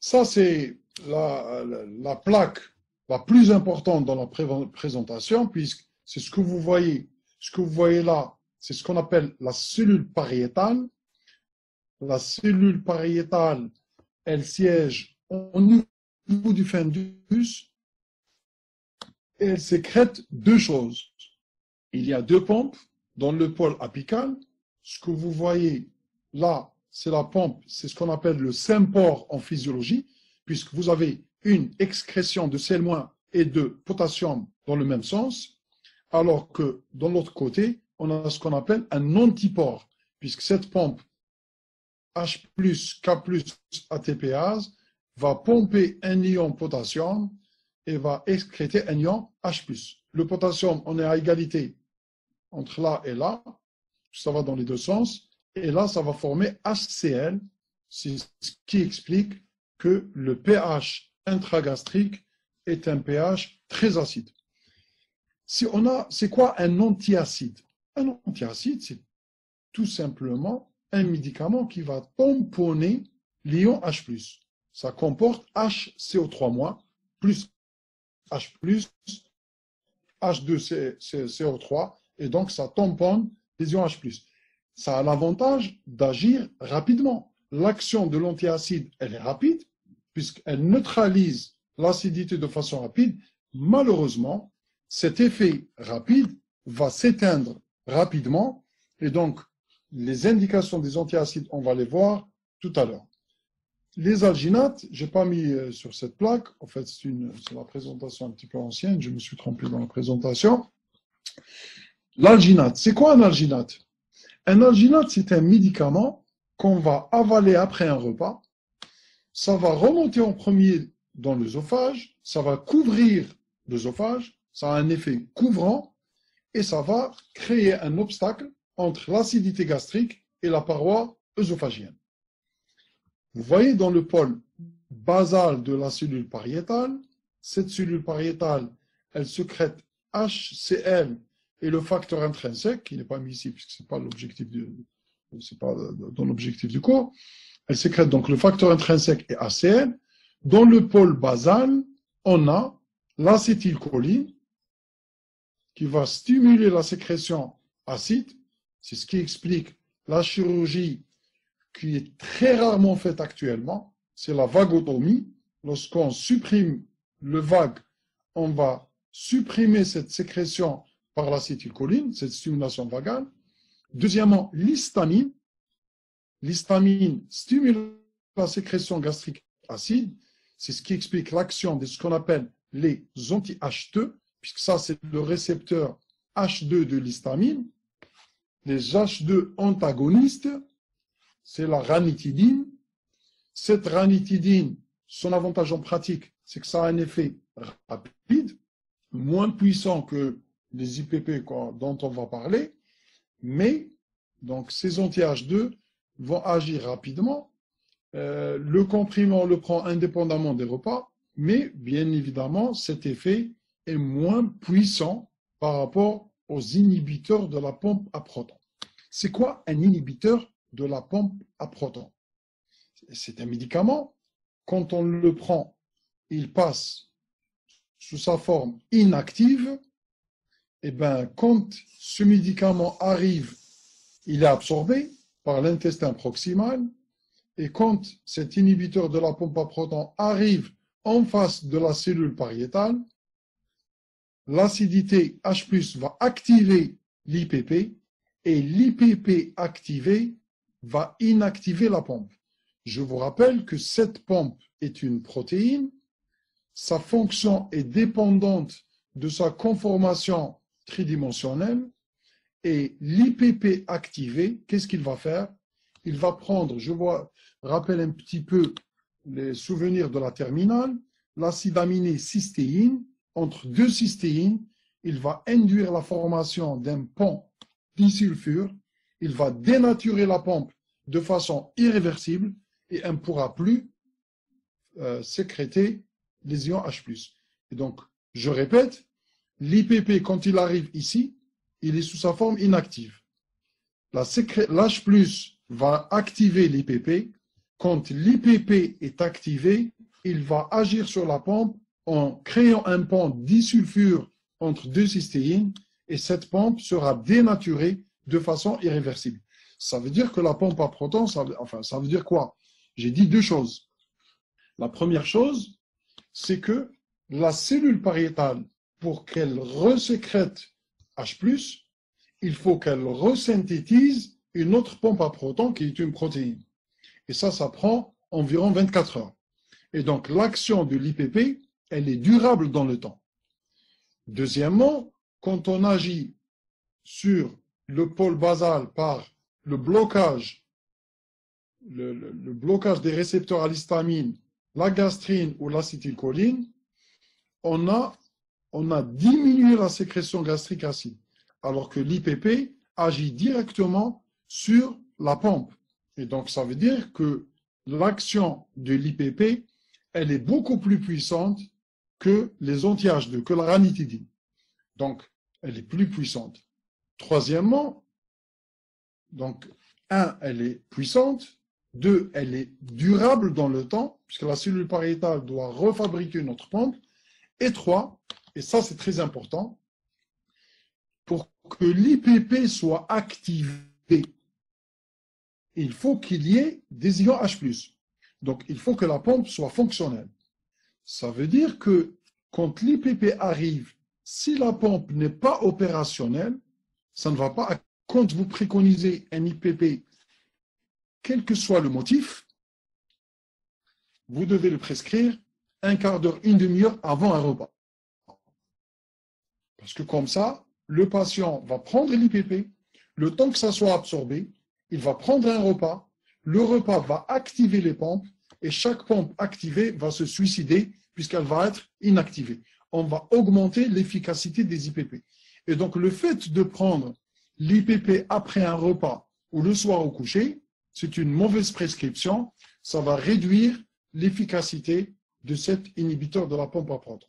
Ça, c'est la plaque la plus importante dans la présentation, puisque c'est ce que vous voyez. Ce que vous voyez là, c'est ce qu'on appelle la cellule pariétale. La cellule pariétale, elle siège au niveau du fundus et elle sécrète deux choses. Il y a deux pompes dans le pôle apical. Ce que vous voyez là, c'est la pompe, c'est ce qu'on appelle le sympore en physiologie, puisque vous avez une excrétion de Cl- et de potassium dans le même sens, alors que dans l'autre côté, on a ce qu'on appelle un antipore, puisque cette pompe H+, K+, ATPase va pomper un ion potassium et va excréter un ion H+. Le potassium, on est à égalité entre là et là, ça va dans les deux sens, et là, ça va former HCl, c'est ce qui explique que le pH intragastrique est un pH très acide. C'est quoi un antiacide? Un antiacide, c'est tout simplement un médicament qui va tamponner l'ion H+. Ça comporte HCO3- plus H+, H2CO3, et donc ça tamponne les ions H+. Ça a l'avantage d'agir rapidement. L'action de l'antiacide, elle est rapide, puisqu'elle neutralise l'acidité de façon rapide. Malheureusement, cet effet rapide va s'éteindre rapidement, et donc les indications des antiacides, on va les voir tout à l'heure. Les alginates, je n'ai pas mis sur cette plaque, en fait c'est la présentation un petit peu ancienne, je me suis trompé dans la présentation. L'alginate, c'est quoi un alginate? Un alginate, c'est un médicament qu'on va avaler après un repas. Ça va remonter en premier dans l'œsophage, ça va couvrir l'œsophage, ça a un effet couvrant, et ça va créer un obstacle entre l'acidité gastrique et la paroi œsophagienne. Vous voyez dans le pôle basal de la cellule pariétale, cette cellule pariétale, elle sécrète HCl et le facteur intrinsèque, qui n'est pas mis ici puisque ce n'est pas dans l'objectif du cours. Elle sécrète donc le facteur intrinsèque et HCl. Dans le pôle basal, on a l'acétylcholine qui va stimuler la sécrétion acide. C'est ce qui explique la chirurgie qui est très rarement faite actuellement, c'est la vagotomie. Lorsqu'on supprime le vague, on va supprimer cette sécrétion par l'acétylcholine, cette stimulation vagale. Deuxièmement, l'histamine. L'histamine stimule la sécrétion gastrique acide. C'est ce qui explique l'action de ce qu'on appelle les anti-H2, puisque ça, c'est le récepteur H2 de l'histamine. Les H2 antagonistes, c'est la ranitidine. Cette ranitidine, son avantage en pratique, c'est que ça a un effet rapide, moins puissant que les IPP dont on va parler, mais donc ces anti-H2 vont agir rapidement. Le comprimé, on le prend indépendamment des repas, mais bien évidemment, cet effet est moins puissant par rapport aux inhibiteurs de la pompe à protons. C'est quoi un inhibiteur de la pompe à protons? C'est un médicament, quand on le prend, il passe sous sa forme inactive, et bien quand ce médicament arrive, il est absorbé par l'intestin proximal, et quand cet inhibiteur de la pompe à protons arrive en face de la cellule pariétale, l'acidité H+ va activer l'IPP, et l'IPP activé va inactiver la pompe. Je vous rappelle que cette pompe est une protéine, sa fonction est dépendante de sa conformation tridimensionnelle, et l'IPP activé, qu'est-ce qu'il va faire? Il va prendre, rappelle un petit peu les souvenirs de la terminale, l'acide aminé cystéine, entre deux cystéines, il va induire la formation d'un pont disulfure, il va dénaturer la pompe de façon irréversible et elle ne pourra plus sécréter les ions H+. Et donc, je répète, l'IPP, quand il arrive ici, il est sous sa forme inactive. L'H+ va activer l'IPP, quand l'IPP est activé, il va agir sur la pompe en créant un pont disulfure entre deux cystéines et cette pompe sera dénaturée de façon irréversible. Ça veut dire que la pompe à protons, ça veut dire quoi? J'ai dit deux choses. La première chose, c'est que la cellule pariétale, pour qu'elle resécrète H+, il faut qu'elle resynthétise une autre pompe à protons qui est une protéine. Et ça prend environ 24 heures. Et donc, l'action de l'IPP, elle est durable dans le temps. Deuxièmement, quand on agit sur le pôle basal par le blocage des récepteurs à l'histamine, la gastrine ou l'acétylcholine, on a diminué la sécrétion gastrique acide, alors que l'IPP agit directement sur la pompe. Et donc, ça veut dire que l'action de l'IPP, elle est beaucoup plus puissante que les anti-H2, que la ranitidine. Donc, elle est plus puissante. Troisièmement, donc, 1, elle est puissante. 2, elle est durable dans le temps, puisque la cellule pariétale doit refabriquer une autre pompe. Et 3, et ça c'est très important, pour que l'IPP soit activé, il faut qu'il y ait des ions H+. Donc, il faut que la pompe soit fonctionnelle. Ça veut dire que quand l'IPP arrive, si la pompe n'est pas opérationnelle, ça ne va pas. Quand vous préconisez un IPP, quel que soit le motif, vous devez le prescrire un quart d'heure, une demi-heure avant un repas. Parce que comme ça, le patient va prendre l'IPP, le temps que ça soit absorbé, il va prendre un repas, le repas va activer les pompes et chaque pompe activée va se suicider puisqu'elle va être inactivée. On va augmenter l'efficacité des IPP. Et donc, le fait de prendre l'IPP après un repas ou le soir au coucher, c'est une mauvaise prescription. Ça va réduire l'efficacité de cet inhibiteur de la pompe à protons.